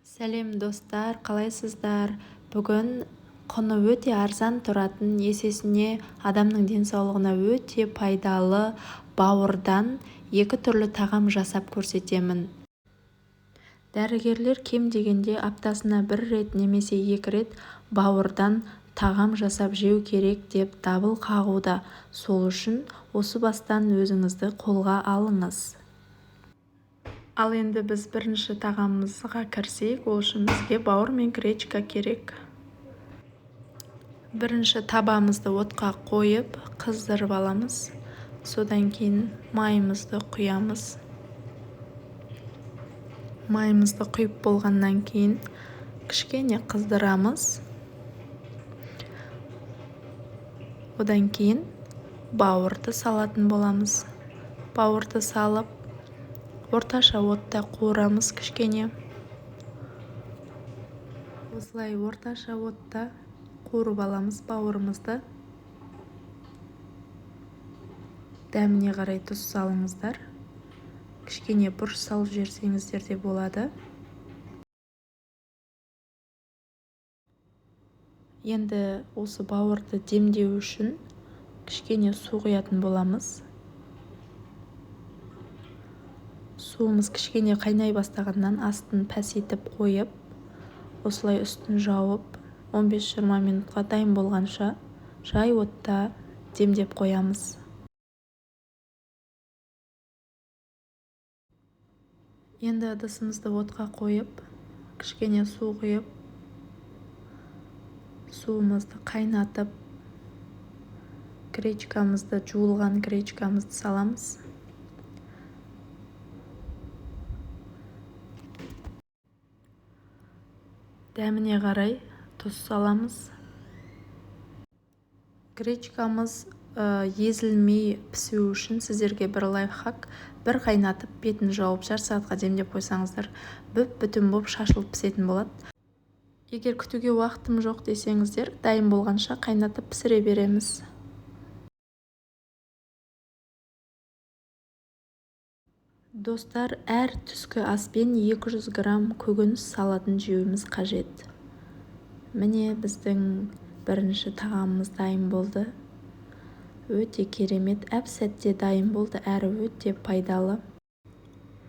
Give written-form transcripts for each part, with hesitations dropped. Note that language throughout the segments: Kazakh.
Сәлем достар, қалайсыздар? Бүгін құны өте арзан тұратын, есесіне адамның денсаулығына өте пайдалы бауырдан екі түрлі тағам жасап көрсетемін. Дәрігерлер кем дегенде аптасына бір рет немесе екі рет бауырдан тағам жасап жеу керек деп дабыл қағуда. Сол үшін осы бастан өзіңізді қолға алыңыз. Ал енді біз бірінші тағамымызға кірсек, ол үшін бізге бауыр мен гречка керек. Бірінші табамызды отқа қойып, қыздырып аламыз. Содан кейін майымызды құямыз. Майымызды құйып болғаннан кейін кішкене қыздырамыз. Одан кейін бауырды салатын боламыз. Бауырды салып, орташа отта қуырамыз кішкене. Осылай орташа отта қуырып аламыз бауырымызды. Дәміне қарай тұз салыңыздар. Кішкене бұрыш салып жіберсеңіздер де болады. Енді осы бауырды демдеу үшін кішкене су құятын боламыз. Суымыз кішкене қайнай бастағаннан астын пәсетіп қойып, осылай үстін жауып, 15-20 минутқа дайын болғанша жай отта демдеп қоямыз. Енді ыдысымызды отқа қойып, кішкене су құйып, суымызды қайнатып, гречкамызды, жуылған гречкамызды саламыз. Дәміне қарай тұз саламыз. Гречкамыз езілмей пісу үшін сіздерге бір лайфхак: бір қайнатып, бетін жауып, жарты сағатқа демдеп қойсаңыздар, бүп-бүтін болып шашылып пісетін болады. Егер күтуге уақытым жоқ десеңіздер, дайын болғанша қайнатып пісіре береміз. Достар, әр түскі аспен 200 грамм көкөніс салатын жеуіміз қажет. Міне біздің бірінші тағамымыз дайын болды. Өте керемет, әп-сәтте дайын болды, әрі өте пайдалы.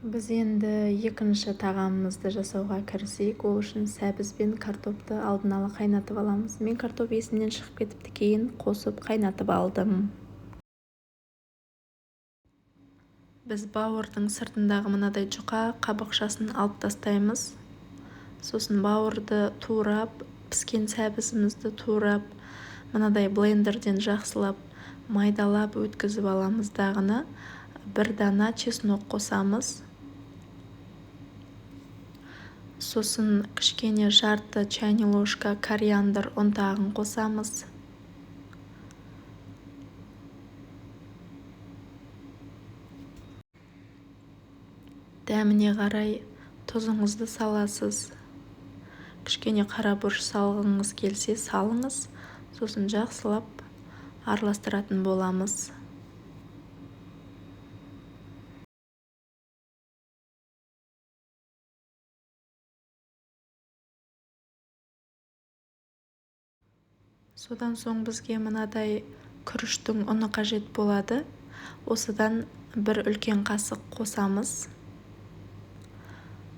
Біз енді екінші тағамымызды жасауға кірісейік. Ол үшін сәбіз бен картопты алдын ала қайнатып аламыз. Мен картоп есімнен шығып кетіпті, кейін қосып қайнатып алдым. Біз бауырдың сыртындағы мынадай жұқа қабықшасын алып тастаймыз. Сосын бауырды турап, піскен сәбізімізді турап, мынадай блендерден жақсылап, майдалап өткізіп аламыз. Дағыны бір дана чеснок қосамыз. Сосын кішкене жарты чайный ложка кориандр ұнтағын қосамыз. Дәміне қарай тұзыңызды саласыз. Кішкене қара бұрыш салғыңыз келсе салыңыз. Сосын жақсылап араластыратын боламыз. Содан соң бізге мынадай күріштің ұны қажет болады. Осыдан бір үлкен қасық қосамыз.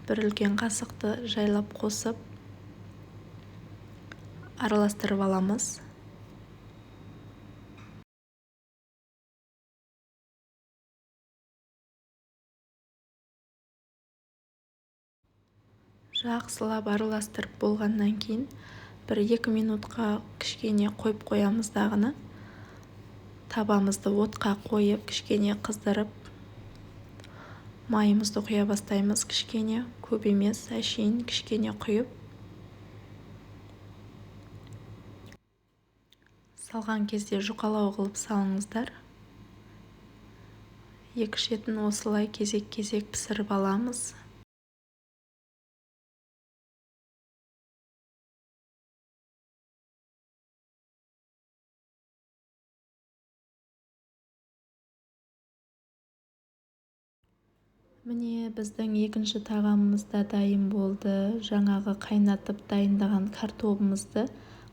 Бір үлкен қасықты жайлап қосып, араластырып аламыз. Жақсылап араластырып болғаннан кейін 1-2 минутқа кішкене қойып қоямыз дағыны. Табамызды отқа қойып, кішкене қыздырып, майымызды құя бастаймыз. Кішкене, көп емес, әшейін кішкене құйып. Салған кезде жұқалау қылып салыңыздар. Екі шетін осылай кезек-кезек пісіріп аламыз. міне біздің екінші тағамымыз да дайын болды. Жаңағы қайнатып дайындаған картобымызды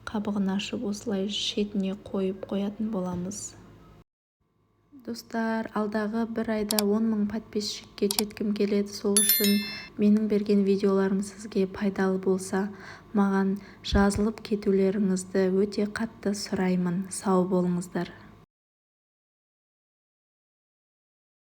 қабығын ашып осылай шетіне қойып қоятын боламыз. Достар, алдағы бір айда 10 000 подписчикке жеткім келеді. Сол үшін менің берген видеоларым сізге пайдалы болса, маған жазылып кетулеріңізді өте қатты сұраймын. Сау болыңыздар.